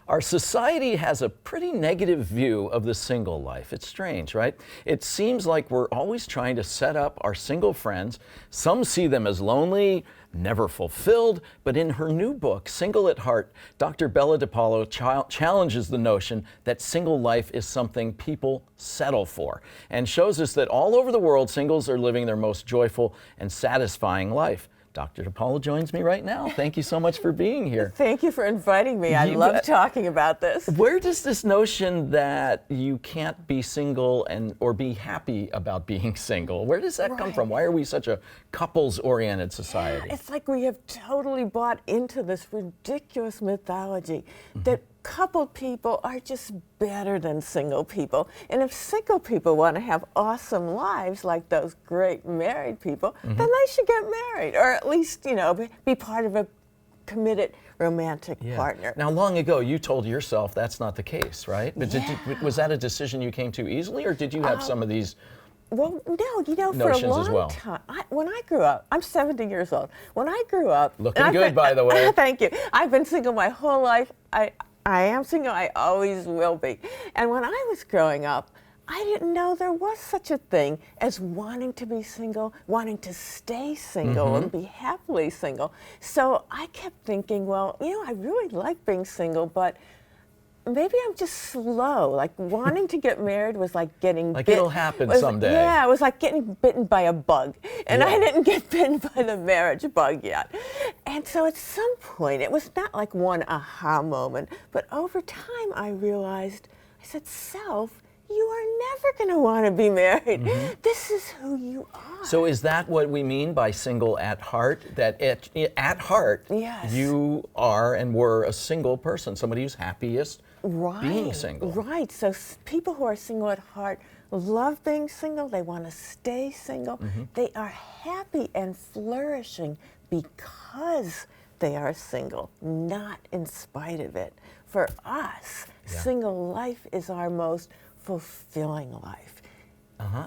Our society has a pretty negative view of the single life. It's strange, right? It seems like we're always trying to set up our single friends. Some see them as lonely, never fulfilled, but in her new book, Single at Heart, Dr. Bella DePaulo challenges the notion that single life is something people settle for and shows us that all over the world, singles are living their most joyful and satisfying life. Dr. DePaulo joins me right now. Thank you so much for being here. Thank you for inviting me. I love talking about this. Where does this notion that you can't be single or be happy about being single, where does that come from? Why are we such a couples-oriented society? It's like we have totally bought into this ridiculous mythology that coupled people are just better than single people. And if single people want to have awesome lives like those great married people, then they should get married, or at least, be part of a committed romantic partner. Now, long ago, you told yourself that's not the case, right? But was that a decision you came to easily, or did you have some of these Well, no, for a long time, when I grew up, I'm 70 years old. When I grew up... Looking good, by the way. Thank you. I've been single my whole life. I am single, I always will be. And when I was growing up, I didn't know there was such a thing as wanting to be single, wanting to stay single and be happily single. So I kept thinking, well, I really like being single, but maybe I'm just slow. Like wanting to get married was like getting bit. It'll happen someday. Yeah, it was like getting bitten by a bug. And I didn't get bitten by the marriage bug yet. And so at some point, it was not like one aha moment, but over time I realized, I said, self, you are never going to want to be married. This is who you are. So is that what we mean by single at heart? That at heart, you are and were a single person, somebody who's happiest being single. Right. So people who are single at heart love being single. They want to stay single. They are happy and flourishing because they are single, not in spite of it. For us, single life is our most fulfilling life.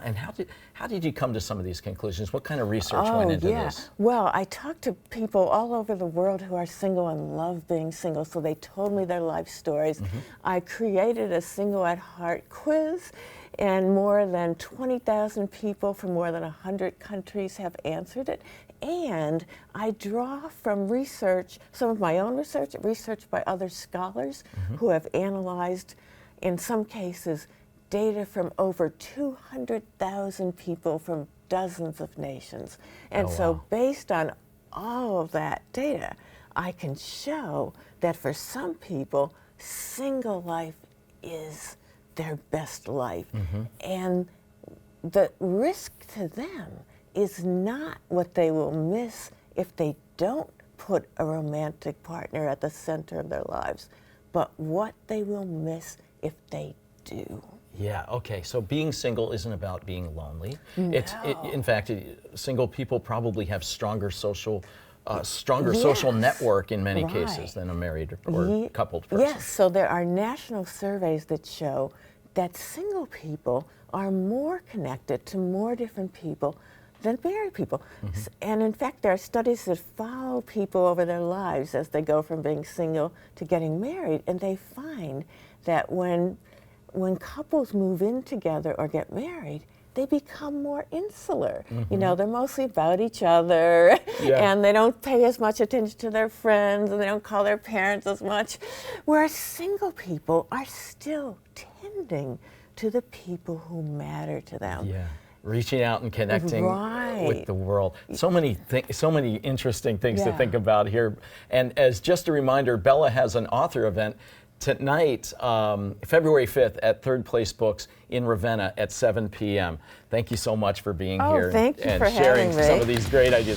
And how did you come to some of these conclusions? What kind of research went into this? Well, I talked to people all over the world who are single and love being single, so they told me their life stories. I created a Single at Heart quiz, and more than 20,000 people from more than 100 countries have answered it. And I draw from research, some of my own research by other scholars who have analyzed, in some cases, data from over 200,000 people from dozens of nations. And so based on all of that data, I can show that for some people, single life is their best life. And the risk to them is not what they will miss if they don't put a romantic partner at the center of their lives, but what they will miss if they do. Yeah, okay, so being single isn't about being lonely. No. In fact, single people probably have stronger social social network in many cases than a married or coupled person. Yes, so there are national surveys that show that single people are more connected to more different people than married people. And in fact, there are studies that follow people over their lives as they go from being single to getting married, and they find that when couples move in together or get married, they become more insular. They're mostly about each other, and they don't pay as much attention to their friends, and they don't call their parents as much. Whereas single people are still tending to the people who matter to them. Yeah. Reaching out and connecting with the world. So many interesting things to think about here. And as just a reminder, Bella has an author event tonight, February 5th at Third Place Books in Ravenna at 7 p.m. Thank you so much for being here Thank you and for sharing having me. some of these great ideas.